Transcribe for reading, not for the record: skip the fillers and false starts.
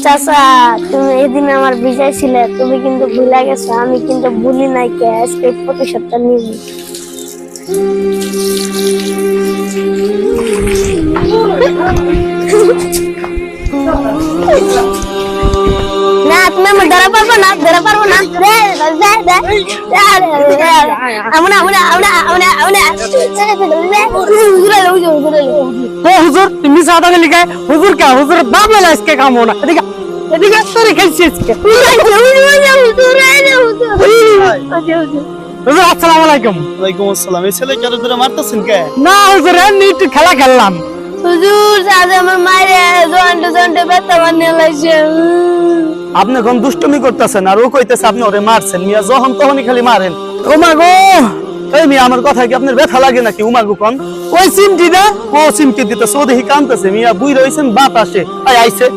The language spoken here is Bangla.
চাচা তুমি এদিন আমার বিজয় ছিলে, তুমি কিন্তু ভুলে গেছো। আমি কিন্তু ভুলি নাই, কে আজকে প্রতিশোধটা নিব। না তুমি আমার ধরা পারবো না, ধরা পারবো না। হুজুর তুমি সাদা গেলি গায় হুজুর কা হুজুর দাম না আজকে কাম না এদিকে এদিকে তোরে খাইছি আজকে হুজুর আসসালামু আলাইকুম। ওয়ালাইকুম আসসালাম। এই ছেলে কেন ধরে মারতেছেন কে? না হুজুর এমনি একটু খেলা খেললাম। হুজুর সাদা আমার মায়ের জন্টে জন্টে ব্যথা বানিয়ে লাইছে। আপনি কোন দুষ্টুমি করতেছেন আর ও কইতেছে আপনি ওরে মারছেন। মিয়া যখন তখনই খালি মারেন। ও মা গো এই মিয়া আমার কথা কি আপনার ব্যথা লাগে নাকি? উমাগু কোন ওই সিমটি না ও সিমকে দিতেছে, ও দেখি কানতেছে। মিয়া বুই রইছেন বাতাসে আইছে।